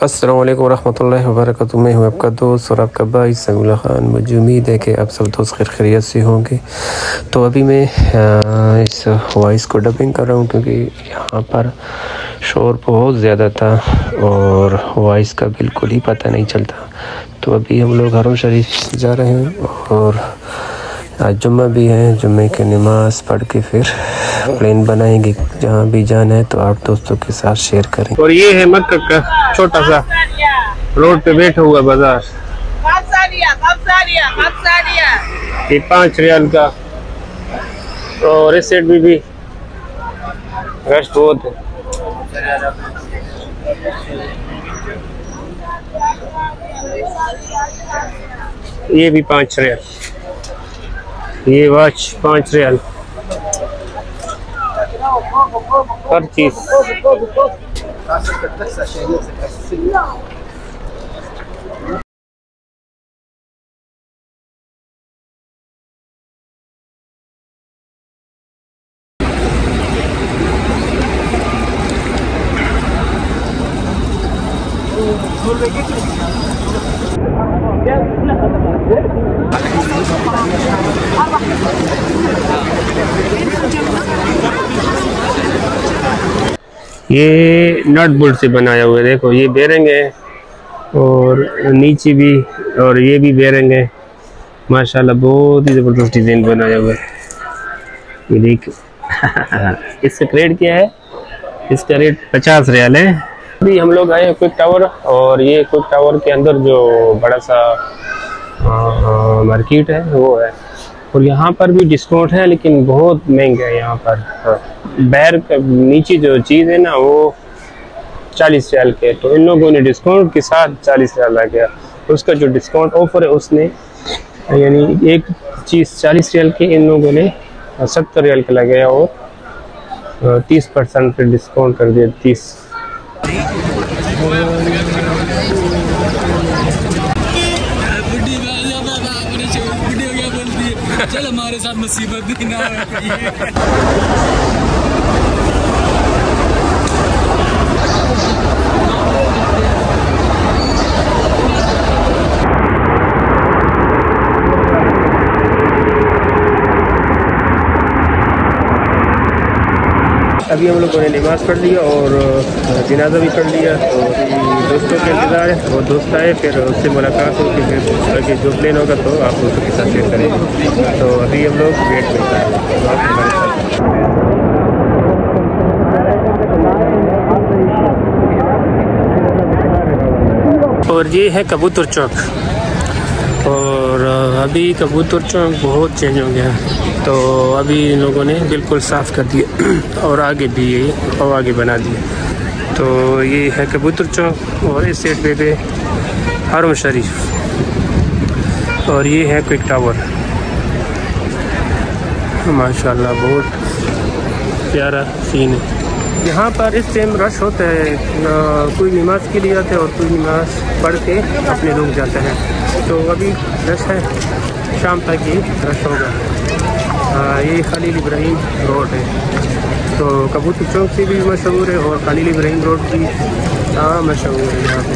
अस्सलाम वालेकुम रहमतुल्लाहि व बरकातुहू। मैं हूँ आपका दोस्त और आपका भाई समीउल्लाह खान। मुझे उम्मीद है कि आप सब दोस्त खैरियत से होंगे। तो अभी मैं इस वॉइस को डबिंग कर रहा हूँ क्योंकि यहाँ पर शोर बहुत ज़्यादा था और वॉइस का बिल्कुल ही पता नहीं चलता। तो अभी हम लोग हरम शरीफ जा रहे हैं और आज जुम्मा भी है। जुम्मे की नमाज़ पढ़ के फिर प्लान बनाएंगे जहाँ भी जाना है, तो आप दोस्तों के साथ शेयर करें। और ये है मक्का का छोटा सा रोड पे बैठा हुआ बाजार। ये 5 रियाल का। और इस साइड भी रश बहुत है। ये भी 5 रियाल, ये वॉच 5 रियाल हर चीज। ये नट बोल्ट से बनाया हुआ है। देखो ये बेरिंग है और नीचे भी, और ये भी बेरिंग है। माशाल्लाह बहुत ही ज़बरदस्त डिज़ाइन बनाया हुआ है। ये देखिए इसका रेट क्या है? इसका रेट 50 रियाल है। अभी हम लोग आए हैं क्विक टावर, और ये क्विक टावर के अंदर जो बड़ा सा मार्केट है वो है। और यहाँ पर भी डिस्काउंट है लेकिन बहुत महंगा है यहाँ पर। बैर का नीचे जो चीज़ है ना वो 40 रियाल के, तो इन लोगों ने डिस्काउंट के साथ 40 रियाल आ गया। उसका जो डिस्काउंट ऑफर है उसने, यानी एक चीज़ 40 रियाल की, इन लोगों ने 70 रियाल का लगाया और 30% पे डिस्काउंट कर दिया। 30 चल हमारे साथ मुसीबत भी ना है। अभी हम लोगों ने नमाज़ पढ़ लिया और जनाजा भी पढ़ लिया। तो अभी दोस्तों के इंतज़ार है, वो दोस्त आए फिर उससे मुलाकात होगी, फिर आगे जो प्लान होगा तो आप दोस्तों के साथ शेयर करेंगे। तो अभी हम लोग वेट में तो आप हमारे साथ। और ये है कबूतर चौक, और अभी कबूतर चौक बहुत चेंज हो गया है। तो अभी इन लोगों ने बिल्कुल साफ़ कर दिया और आगे भी और आगे बना दिया। तो ये है कबूतर चौक और इस साइड पे हरम शरीफ, और ये है क्विक टावर। माशाल्लाह बहुत प्यारा सीन है। यहाँ पर इस टाइम रश होता है, कोई नमाज के लिए आते हैं और कोई नमाज पढ़ के अपने लोग जाते हैं। तो अभी रश है, शाम तक ये रश होगा। ये खलील इब्राहिम रोड है, तो कबूतर चौक से भी मशहूर है और खलील इब्राहिम रोड भी मशहूर है यहाँ पे।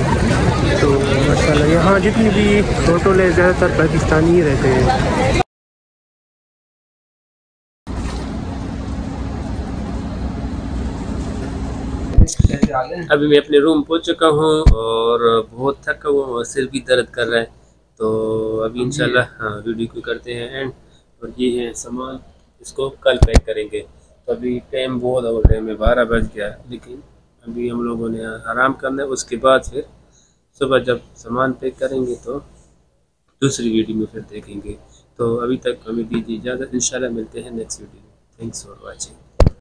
तो माशाल्लाह यहाँ जितनी भी होटल है ज़्यादातर पाकिस्तानी ही रहते हैं। अभी मैं अपने रूम पहुंच चुका हूं और बहुत थका हुआ और सिर भी दर्द कर रहा है। तो अभी इंशाल्लाह वीडियो को करते हैं एंड। और ये है सामान, इसको कल पैक करेंगे। तो अभी टाइम बहुत हो गया, में 12 बज गया, लेकिन अभी हम लोगों ने आराम करना है। उसके बाद फिर सुबह जब सामान पैक करेंगे तो दूसरी वीडियो में फिर देखेंगे। तो अभी तक हमें दीजिए इजाज़त, इंशाल्लाह मिलते हैं नेक्स्ट वीडियो में। Thanks for watching.